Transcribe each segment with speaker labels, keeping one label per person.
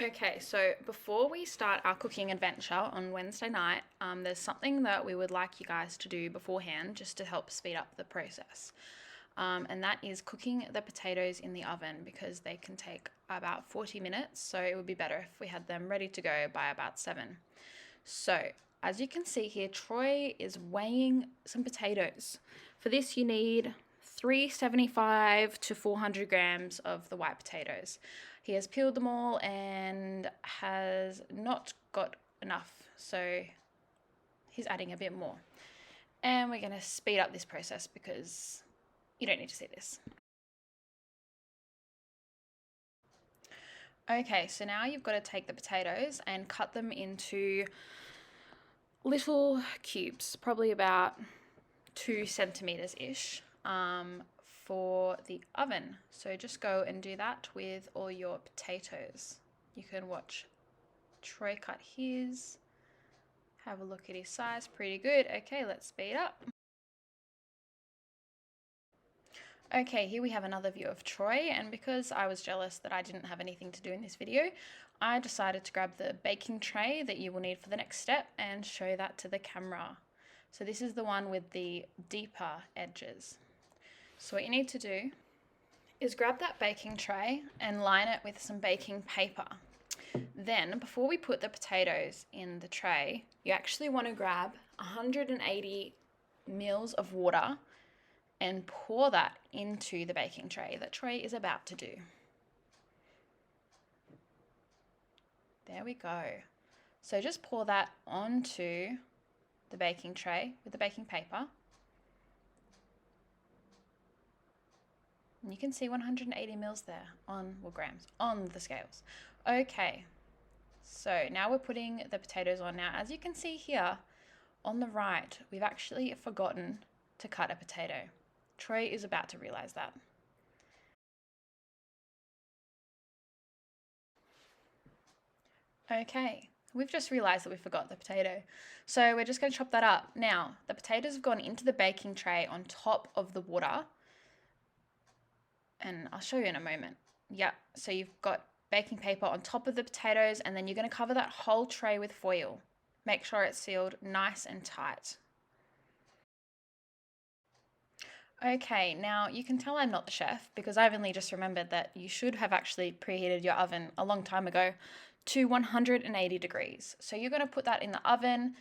Speaker 1: Okay, so before we start our cooking adventure on Wednesday night, there's something that we would like you guys to do beforehand just to help speed up the process. And that is cooking the potatoes in the oven because they can take about 40 minutes. So it would be better if we had them ready to go by about 7. So as you can see here, Troy is weighing some potatoes. For this, you need 375 to 400 grams of the white potatoes. He has peeled them all and has not got enough, so he's adding a bit more. And we're going to speed up this process because you don't need to see this. Okay, so now you've got to take the potatoes and cut them into little cubes, probably about 2 centimeters-ish, for the oven. So just go and do that with all your potatoes. You can watch Troy cut his. Have a look at his size, pretty good. Okay, let's speed up. Okay, here we have another view of Troy, and because I was jealous that I didn't have anything to do in this video, I decided to grab the baking tray that you will need for the next step and show that to the camera. So this is the one with the deeper edges. So what you need to do is grab that baking tray and line it with some baking paper. Then, before we put the potatoes in the tray, you actually want to grab 180 mils of water and pour that into the baking tray that Troy is about to do. There we go. So just pour that onto the baking tray with the baking paper. And you can see 180 mils there grams on the scales. Okay, so now we're putting the potatoes on. Now, as you can see here on the right, we've actually forgotten to cut a potato. Troy is about to realize that. Okay, we've just realized that we forgot the potato. So we're just going to chop that up. Now, the potatoes have gone into the baking tray on top of the water. And I'll show you in a moment. Yep, so you've got baking paper on top of the potatoes, and then you're going to cover that whole tray with foil. Make sure it's sealed nice and tight. Okay, now you can tell I'm not the chef because I've only just remembered that you should have actually preheated your oven a long time ago to 180 degrees. So you're going to put that in the oven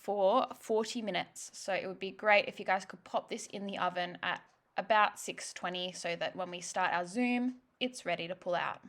Speaker 1: for 40 minutes. So it would be great if you guys could pop this in the oven at about 620 so that when we start our Zoom, it's ready to pull out.